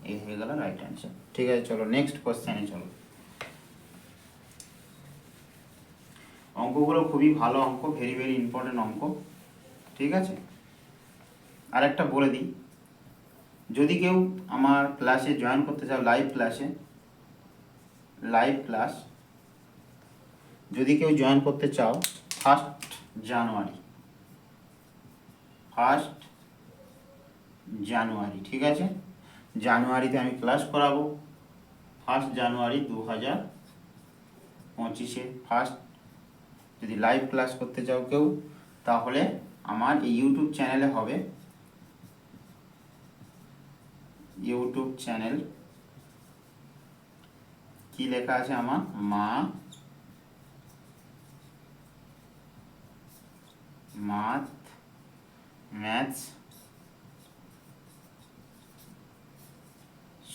এই হয়ে গেল রাইট অ্যান্সার, ঠিক আছে। চলো নেক্সট কোশ্চেনে চলো। অঙ্কগুলো খুবই ভালো অঙ্ক, ভেরি ভেরি ইম্পর্টেন্ট অঙ্ক, ঠিক আছে। আর একটা বলে দিই, যদি কেউ আমার ক্লাসে জয়েন করতে চাও, লাইভ ক্লাস যদি কেউ জয়েন করতে চাও 1 জানুয়ারি, ঠিক আছে, জানুয়ারিতে আমি ক্লাস করাবো। 1 জানুয়ারি 2025 ফার্স্ট যদি লাইভ ক্লাস করতে চাও কেউ, তাহলে আমার এই ইউটিউব চ্যানেলে হবে, ইউটিউব চ্যানেল কি লেখা আছে আমার, ম্যাথস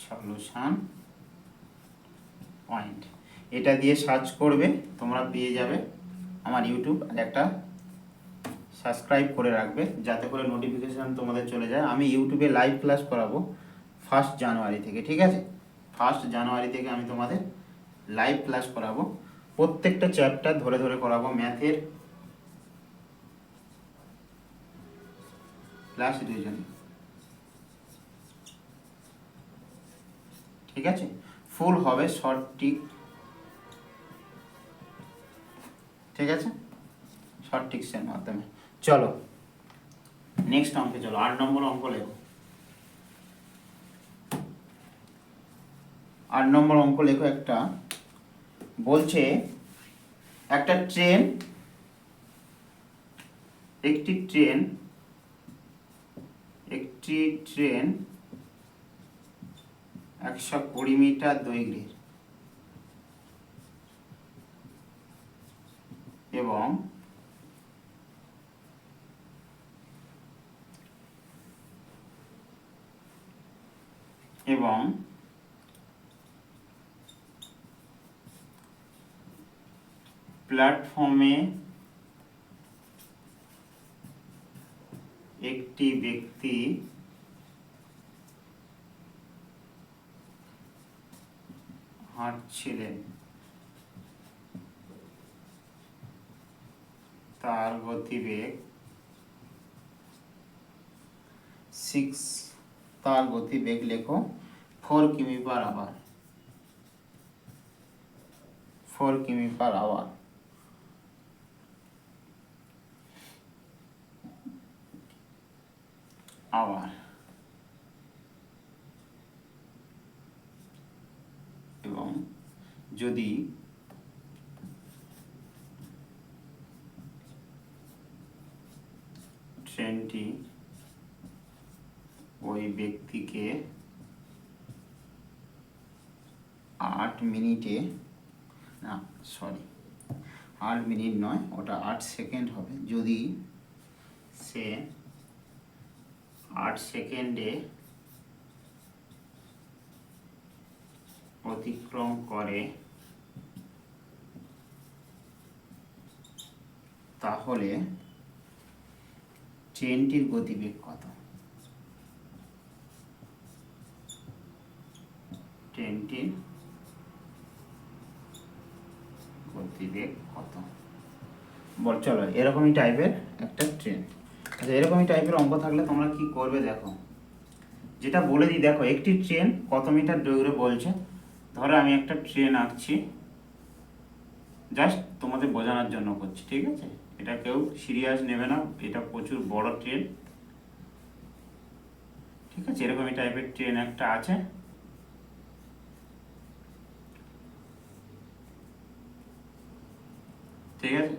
সলিউশন পয়েন্ট, এটা দিয়ে সার্চ করবে, তোমরা পেয়ে যাবে আমার ইউটিউব। আর একটা সাবস্ক্রাইব করে রাখবে যাতে করে নোটিফিকেশান তোমাদের চলে যায়। আমি ইউটিউবে লাইভ ক্লাস করাবো 1 জানুয়ারি থেকে, ঠিক আছে? 1 জানুয়ারি থেকে আমি তোমাদের লাইভ ক্লাস করাবো, প্রত্যেকটা চ্যাপ্টার ধরে ধরে করাবো। ম্যাথের ক্লাস রিভিশন, ঠিক আছে? ফুল হবে শর্ট টিক, ঠিক আছে? শর্ট টিক্সের মাধ্যমে। চলো নেক্সট অঙ্কে চলো, 8 নম্বর অঙ্ক লেখো। 8 নম্বর অঙ্ক লেখো। একটা বলছে একটা ট্রেন, একটি ট্রেন 120 মিটার দৈর্ঘ্যের এবং প্ল্যাটফর্মে একটি ব্যক্তি হাঁটছিলেন, তার গতিবেগ 6, তার গতিবেগ লেখো 4 কিমি পার আওয়ার, 4 কিমি পার আওয়ার। এবং যদি ট্রেনটি ওই ব্যক্তিকে 8 মিনিটে, না সরি 8 মিনিট নয়, ওটা 8 সেকেন্ড হবে, যদি সে 8 সেকেন্ডে অতিক্রম করে তাহলে ট্রেনটির গতিবেগ কত? ট্রেনটির গতিবেগ কত? বল চলো, এরকমই টাইপের একটা ট্রেন। আচ্ছা, এরকমই টাইপের অঙ্ক থাকলে তোমরা কি করবে দেখো, যেটা বলে দিই দেখো, একটি ট্রেন কত মিটার দৈর্ঘ্য বলছে। ধরো আমি একটা ট্রেন আঁকছি, জাস্ট তোমাদের বোঝানোর জন্য করছি, ঠিক আছে? এটা কেউ সিরিয়াস নেবে না, এটা প্রচুর বড় ট্রেন, ঠিক আছে? এরকমই টাইপের ট্রেন একটা আছে, ঠিক আছে?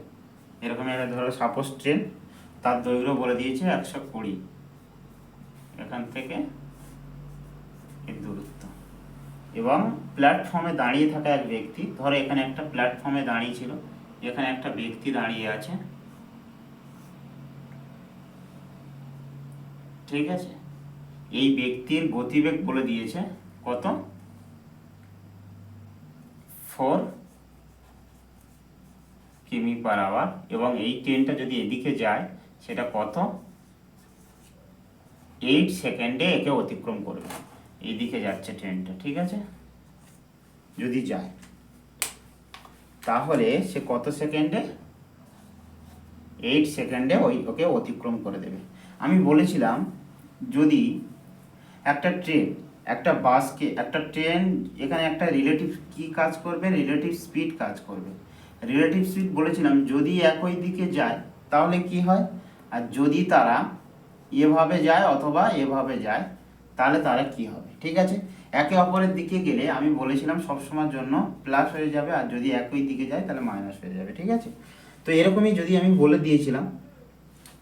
এরকম একটা ধরো সাপোজ ট্রেন, তার দৈর্ঘ্য বলে দিয়েছে 120, এখান থেকে এর দূরত্ব, এবং প্ল্যাটফর্মে দাঁড়িয়ে থাকা এক ব্যক্তি, ধরো এখানে একটা প্ল্যাটফর্মে দাঁড়িয়ে ছিল, এখানে একটা ব্যক্তি দাঁড়িয়ে আছে, ঠিক আছে? এই ব্যক্তির গতিবেগ বলে দিয়েছে কত? 4 কিমি পার আওয়ার, এবং এই ট্রেনটা যদি এদিকে যায় সেটা কত? 8 সেকেন্ডে একে অতিক্রম করবে, এইদিকে যাচ্ছে ট্রেনটা, ঠিক আছে? যদি যায় তাহলে সে কত সেকেন্ডে? 8 সেকেন্ডে ওকে অতিক্রম করে দেবে। আমি বলেছিলাম যদি একটা ট্রেন, একটা বাসকে, একটা ট্রেন, এখানে একটা রিলেটিভ কি কাজ করবে? রিলেটিভ স্পিড কাজ করবে। রিলেটিভ স্পিড বলেছিলাম যদি একই দিকে যায় তাহলে কি হয়, আর যদি তারা এভাবে যায় অথবা এভাবে যায় তাহলে তারা কি হবে, ঠিক আছে? একে অপরের দিকে গেলে আমি বলেছিলাম সবসময়ের জন্য প্লাস হয়ে যাবে, আর যদি একই দিকে যায় তাহলে মাইনাস হয়ে যাবে, ঠিক আছে? তো এরকমই যদি আমি বলে দিয়েছিলাম,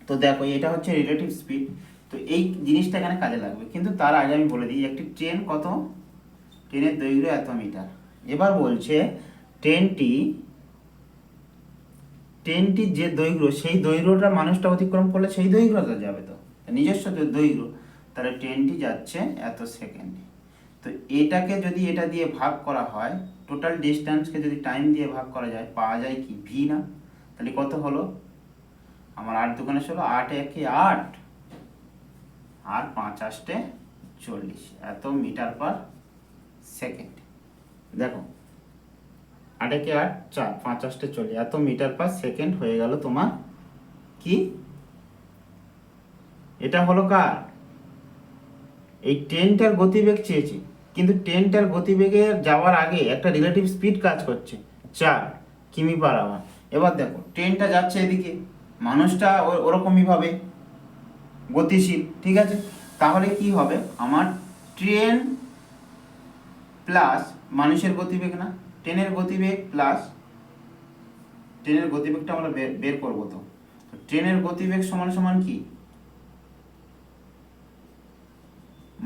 তো দেখো এটা হচ্ছে রিলেটিভ স্পিড, তো এই জিনিসটা এখানে কাজে লাগবে। কিন্তু তার আগে আমি বলে দিই একটি ট্রেন কত, ট্রেনের দৈর্ঘ্য এত মিটার। এবার বলছে ট্রেনটির যে দৈর্ঘ্য, সেই দৈর্ঘ্যটা মানুষটা অতিক্রম করলে সেই দৈর্ঘ্যটা যাবে, তো নিজস্ব দৈর্ঘ্য, তাহলে ট্রেনটি যাচ্ছে এত সেকেন্ডে। তো তো এটাকে যদি এটা দিয়ে ভাগ করা হয়, টোটাল ডিস্টেন্সকে যদি টাইম দিয়ে ভাগ করা যায়, পাওয়া যায় কি ভি না? তাহলে কত হলো আমার 8 দুগুণে 16, 8 একে 8 আর 5 আষ্টে 40, এত মিটার পার সেকেন্ড। দেখো 8 একে 8, 4, 5 আষ্টে 40, এত মিটার পার সেকেন্ড হয়ে গেল তোমার কি? এটা হলো কার? এই ট্রেনটার গতিবেগ চেয়েছি, কিন্তু ট্রেনটার গতিবেগে যাওয়ার আগে একটা রিলেটিভ স্পিড কাজ করছে 4 কিমি পার আওয়ার। এবার দেখো ট্রেনটা যাচ্ছে এদিকে, মানুষটা ওরকমই ভাবে গতিশীল, ঠিক আছে? তাহলে কি হবে আমার ট্রেন প্লাস মানুষের গতিবেগ, না ট্রেনের গতিবেগ প্লাস ট্রেনের গতিবেগটা আমরা বের করবো। তো ট্রেনের গতিবেগ সমান সমান কি?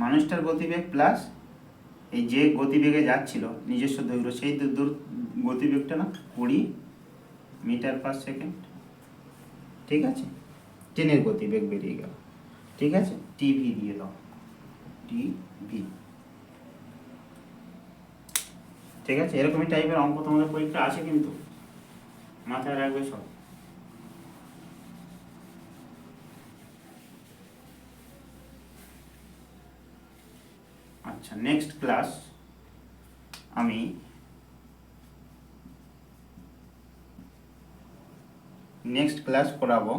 মানুষটার গতিবেগ প্লাস এই যে গতিবেগে যাচ্ছিল নিজস্ব দৈর্ঘ্য, সেই গতিবেগটা না 20 মিটার পার সেকেন্ড, ঠিক আছে? ট্রেনের গতিবেগ বেরিয়ে গেল, ঠিক আছে? টিভি দিয়ে দাও, টিভি, ঠিক আছে? এরকমই টাইপের অঙ্ক তোমাদের পরীক্ষা আছে, কিন্তু মাথায় রাখবে সব। আচ্ছা, নেক্সট ক্লাস আমি করাবো,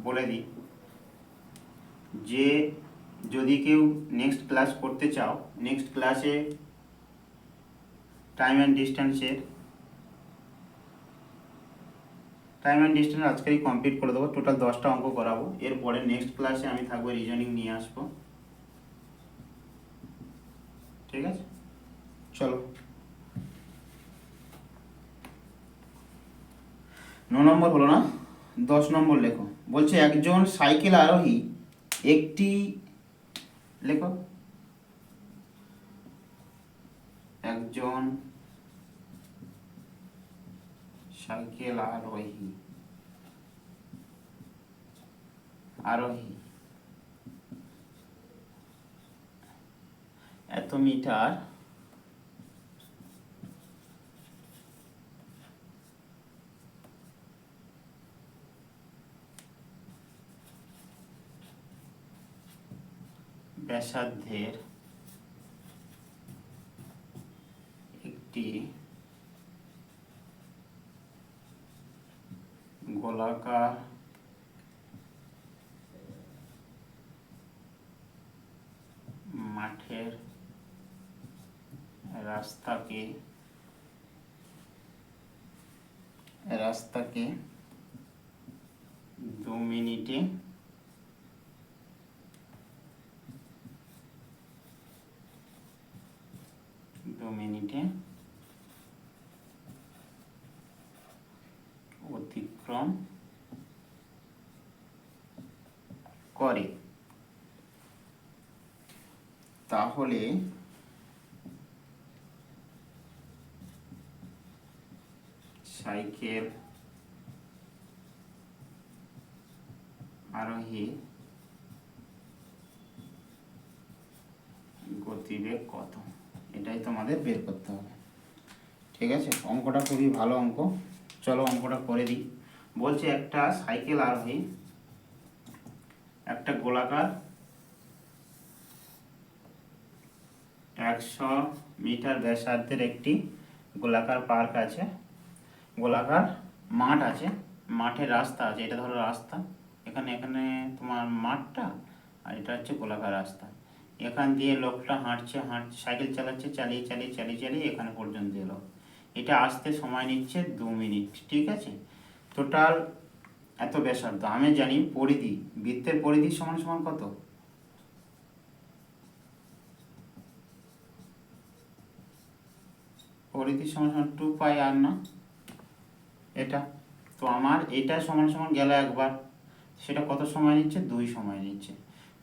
বলে দিই যে যদি কেউ নেক্সট ক্লাস করতে চাও, নেক্সট ক্লাসে টাইম অ্যান্ড ডিস্টেন্স আজকেই কমপ্লিট করে দেবো। টোটাল 10টা অঙ্ক করাবো। এরপরে নেক্সট ক্লাসে আমি থাকবো রিজনিং নিয়ে আসবো, ঠিক আছে? চলো 9 নম্বর হলো না, 10 নম্বর লেখো। বলছে একজন সাইকেল আরোহী একটি, লেখো, একজন সাইকেল আরোহী এত মিটার ব্যাসার্ধের একটি গোলাকার মাঠের রাস্তাকে 2 মিনিটে অতিক্রম করে, তাহলে সাইকেল আরোহী গতিবেগ কত? এটাই তোমাদের বের করতে হবে, ঠিক আছে? অঙ্কটা খুবই ভালো অঙ্ক, চলো অঙ্কটা করে দিই। বলছে একটা সাইকেল আরোহী একটা গোলাকার 100 মিটার ব্যাসার্ধের একটি গোলাকার পার্ক আছে, গোলাকার মাঠ আছে, মাঠের রাস্তা আছে, এটা ধরো রাস্তা, এখানে তোমার মাঠটা, আর এটা হচ্ছে গোলাকার রাস্তা। এখান দিয়ে লোকটা হাঁটছে সাইকেল চালাচ্ছে, চালিয়ে এখানে পর্যন্ত এলো। এটা আসতে সময় নিচ্ছে 2 মিনিট, ঠিক আছে? টোটাল এত ব্যাসার্ধ। আমি জানি পরিধি, বৃত্তের পরিধি সমান সমান কত? পরিধি সমান সমান 2 পাই আর, না এটা তো আমার এটা সমান সমান গেল একবার, সেটা কত সময় নিচ্ছে? 2 সময় নিচ্ছে।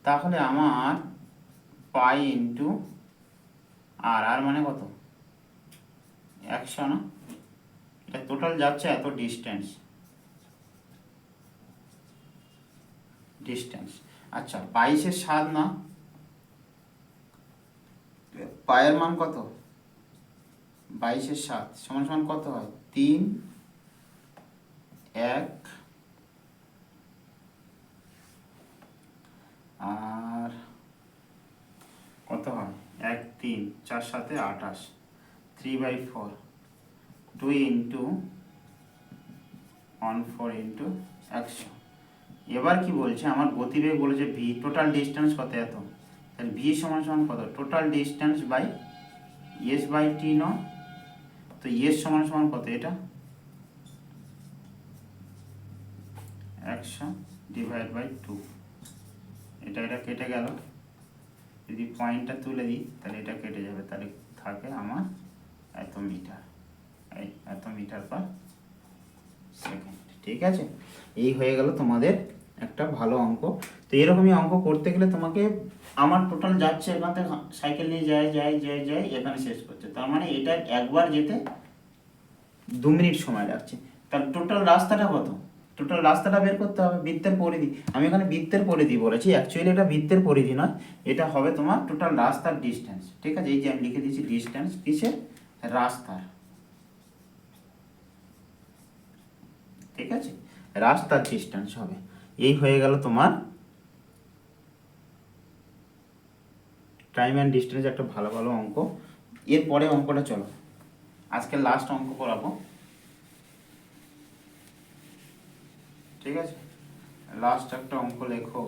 তাহলে আমার পাই ইন্টু আর মানে কত? 100, না? এটা টোটাল যাচ্ছে এত ডিস্টেন্স। আচ্ছা 22-এর 7 না, পায়ের মান কত, 22/7 সমান সমান কত হয়, 3, 1 আর কত হয় 1, 3, 4, 7, 28, 3/4, 2 ইন্টু 14 ইন্টু 100। এবার কি বলছে, আমার গতিবেগ বলেছে ভি, টোটাল ডিস্টেন্স কত এত, তাহলে ভি সমান সমান কত, total distance by S by T ন, তো এস সমান সমান কত, এটা 100 ডিভাইড বাই 2, এটা কেটে গেল, যদি পয়েন্টটা তুলে দিই তাহলে এটা কেটে যাবে, তাহলে থাকে আমার এত মিটার, এত মিটার পার সেকেন্ড। ঠিক আছে, এই হয়ে গেল তোমাদের একটা ভালো অঙ্ক। তো এরকমই অঙ্ক করতে গেলে তোমাকে, আমার টোটাল যাচ্ছে এখান থেকে সাইকেল নিয়ে যায় এখানে শেষ করছে, তার মানে এটা একবার যেতে 2 মিনিট সময় লাগছে। তার টোটাল রাস্তাটা কত, টোটাল রাস্তাটা বের করতে হবে, বৃত্তের পরিধি, আমি এখানে বৃত্তের পরিধি বলেছি, অ্যাকচুয়ালি এটা বৃত্তের পরিধি নয়, এটা হবে তোমার টোটাল রাস্তার ডিস্টেন্স। ঠিক আছে, এই যে আমি লিখে দিয়েছি ডিস্টেন্স, কিসের, রাস্তার। ঠিক আছে, রাস্তার ডিস্টেন্স হবে। এই হয়ে গেল তোমার টাইম অ্যান্ড ডিস্টেন্স, একটা ভালো ভালো অঙ্ক। এরপরে অঙ্কটা চলো, আজকে লাস্ট অঙ্ক করাবো। ঠিক আছে, লাস্ট একটা অঙ্ক লেখো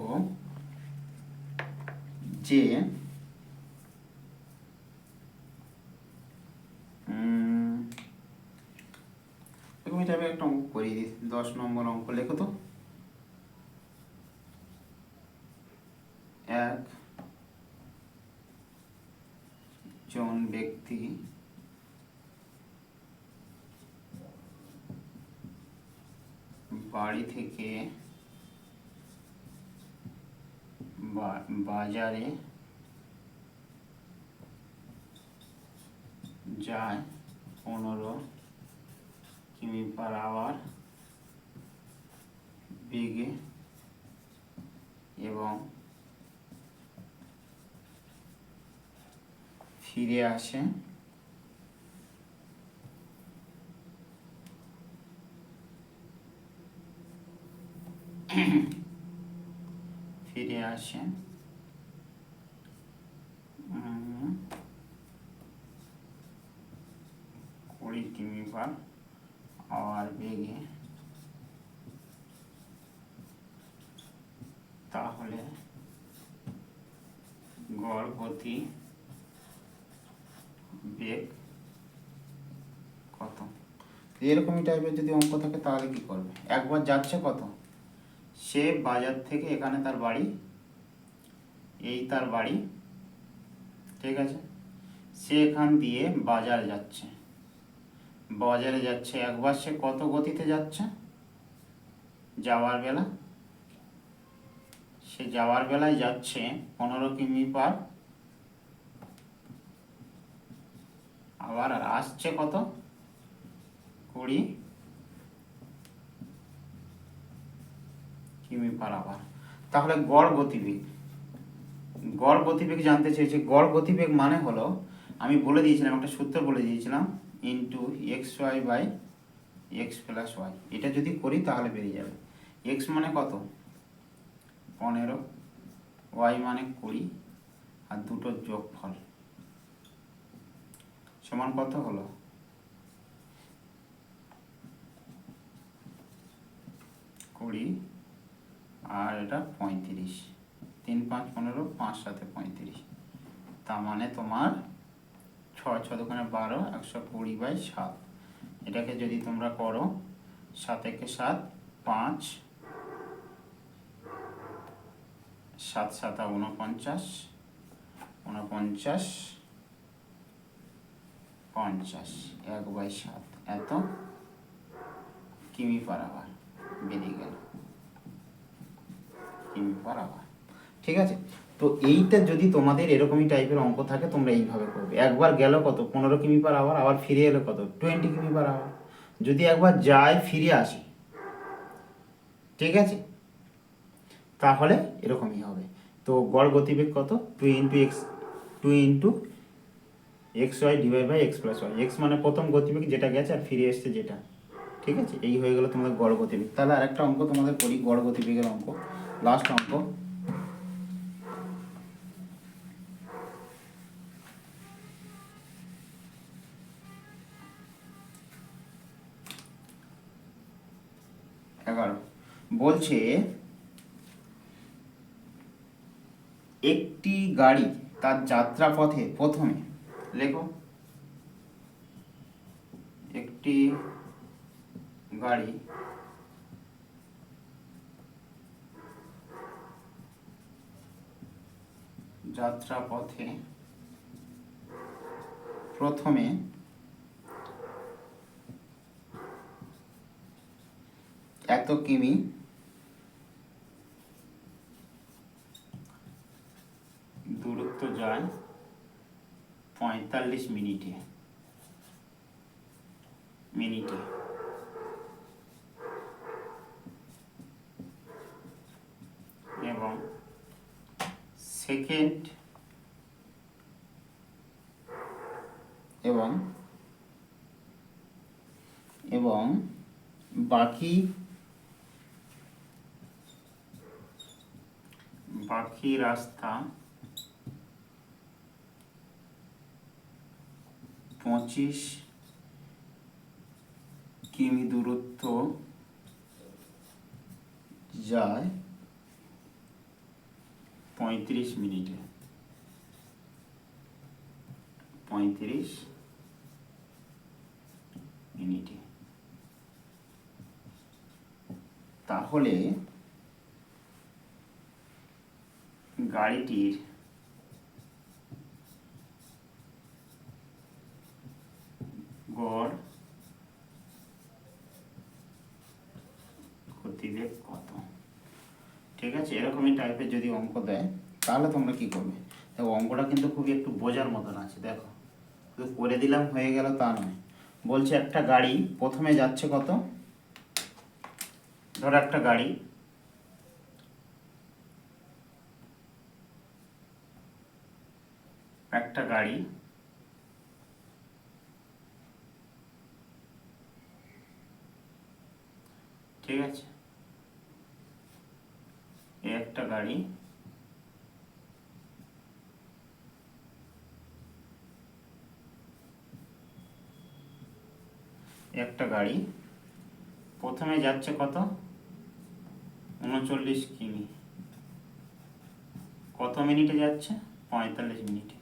যে এরকম টাইপের একটা অঙ্ক করিয়ে দিই। 10 নম্বর অঙ্ক লেখো তো। একজন ব্যক্তি বাড়ি থেকে বাজারে যায় 15 কিমি/আওয়ার বেগে এবং ফিরে আসে ফিরে আসে 20 কিমি/আওয়ার বেগে, তাহলে গড় গতি বেগ কত। এরকমই টাইপের যদি অঙ্ক থাকে তাহলে কি করবে, একবার যাচ্ছে কত, সে বাজার থেকে, এখানে তার বাড়ি, এই তার বাড়ি, ঠিক আছে, সে এখান দিয়ে বাজারে যাচ্ছে, একবার সে কত গতিতে যাচ্ছে, যাওয়ার বেলা, সে যাওয়ার বেলায় যাচ্ছে 15 কিমি/আওয়ার, আর আসছে কত, 20 কিমি/আওয়ার। তাহলে গড় গতিবেগ জানতে চেয়েছে। গড় গতিবেগ মানে হলো, আমি বলে দিয়েছিলাম, একটা সূত্র বলে দিয়েছিলাম, ইন্টু xy/x+y। এটা যদি করি তাহলে বেরিয়ে যাবে। x মানে কত, 15, y মানে 20, আর দুটোর যোগফল সমান কত হলো, 20, আর এটা 35, 3, 5, 15, 5, 7, 35, তার মানে তোমার 6, 6 দোকানে 12, 120/7। এটাকে যদি তোমরা করো, 7 একে 7, 5, 7 7 49, 49, 50, 1/7 এত কিমি/আওয়ার বেরিয়ে গেল, কিমি/আওয়ার। ঠিক আছে, তো এইটা যদি তোমাদের এরকমই টাইপের অঙ্ক থাকে তোমরা এইভাবে করবে। একবার গেল কত, 15 কিমি/আওয়ার, আবার ফিরে এলো কত, 20 কিমি/আওয়ার। যদি একবার যায় ফিরে আসি, ঠিক আছে, তাহলে এরকমই হবে। তো গড় গতিবেগ কত, 2 into x y divide by x plus y. X মানে প্রথম গতিবেগ যেটা গেছে আর ফিরে এসছে যেটা, ঠিক আছে। এই হয়ে গেল তোমাদের গড় গতিবেগ। তাহলে আরেকটা অঙ্ক তোমাদের করি, গড় গতিবেগের অঙ্ক, লাস্ট অঙ্ক। বলছে একটি গাড়ি তার যাত্রাপথে প্রথমে, লেখো, একটি গাড়ি যাত্রাপথে প্রথমে এত কিমি দূরত্ব যায় 45 মিনিটে এবং সেকেন্ড এবং বাকি রাস্তা 25 কিমি দূরত্ব যায় 35 মিনিটে। তাহলে গাড়িটির গড় গতিবেগ কত? ঠিক আছে, এরকমই টাইপের যদি অঙ্ক দেয় তাহলে তোমরা কি করবে? দেখো অঙ্কটা কিন্তু খুবই একটু বোঝার মতন আছে। দেখো শুধু করে দিলাম হয়ে গেল তা নয়। বলছে একটা গাড়ি প্রথমে যাচ্ছে কত, ধরো একটা গাড়ি ঠিক আছে, একটা গাড়ি প্রথমে যাচ্ছে কত, 39 কিমি। কত মিনিটে যাচ্ছে? 45 মিনিটে।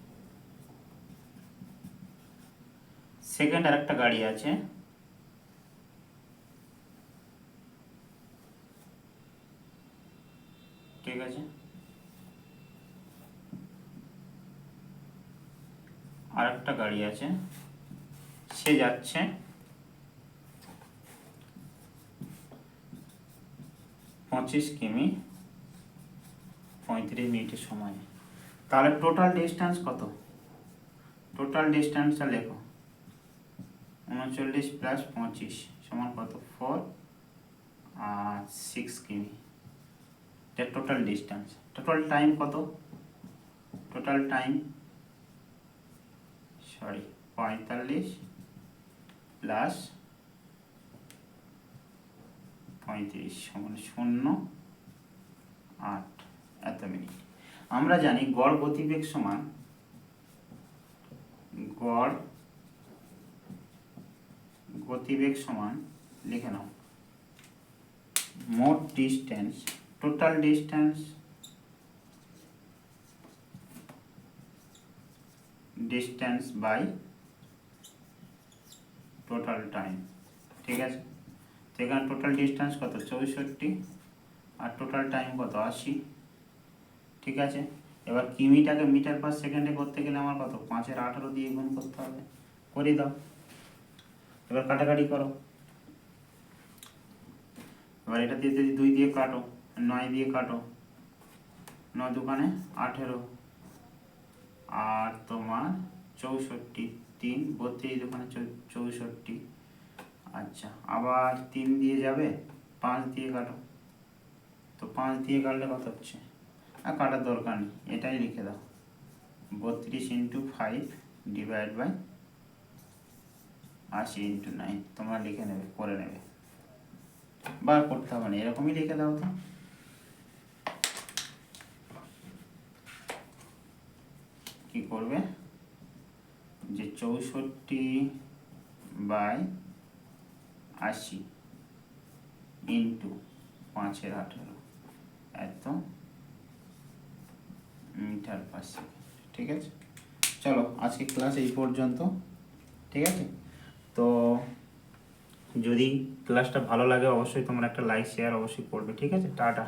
সেকেন্ড আর একটা গাড়ি আছে, ঠিক আছে, আর একটা গাড়ি আছে, সে যাচ্ছে 25 কিমি 35 মিনিটের সময়। তাহলে টোটাল ডিস্টেন্স কত? টোটাল ডিস্টেন্সটা লেখো, 39 প্লাস 25 সমান কত? 4 আর 6 কিমি। এটা টোটাল ডিস্টেন্স। টোটাল টাইম কত? টোটাল টাইম 45 প্লাস 35 সমান 0.8 এত মিনিট। আমরা জানি গড় গতিবেগ সমান লিখে নাও মোট distance, total distance by total time, ঠিক আছে। সেখানে টোটাল ডিস্টেন্স কত? 64 আর টোটাল টাইম কত? 80, ঠিক আছে। এবার কিমিটাকে মিটার পার সেকেন্ডে করতে গেলে আমার কত? 5-এর 18 দিয়ে গুণ করতে হবে। করে দাও, এবার কাটাকাটি করো। এবার এটা দিয়ে যদি 2 দিয়ে কাটো, 9 দিয়ে কাটো, 9 দুগুণে 18 আর তোমার 64, 3 32 দুগুণে 64। আচ্ছা, আবার 3 দিয়ে যাবে, 5 দিয়ে কাটো, তো 5 দিয়ে কাটলে কত হচ্ছে? আর কাটার দরকার নেই, এটাই লিখে দাও, 32 × 5 ডিভাইড বাই 80 ইন্টু 9। তোমরা লিখে নেবে, করে নেবে, বার করতে হবে না, এরকমই লিখে দাও তো। কি করবে যে 64/80 ইন্টু 5/18 এত মিটার পার সেকেন্ড। ঠিক আছে, চলো আজকে ক্লাস এই পর্যন্ত। ঠিক আছে, তো যদি ক্লাসটা ভালো লাগে অবশ্যই তোমরা একটা লাইক শেয়ার অবশ্যই করবে। ঠিক আছে, টাটা।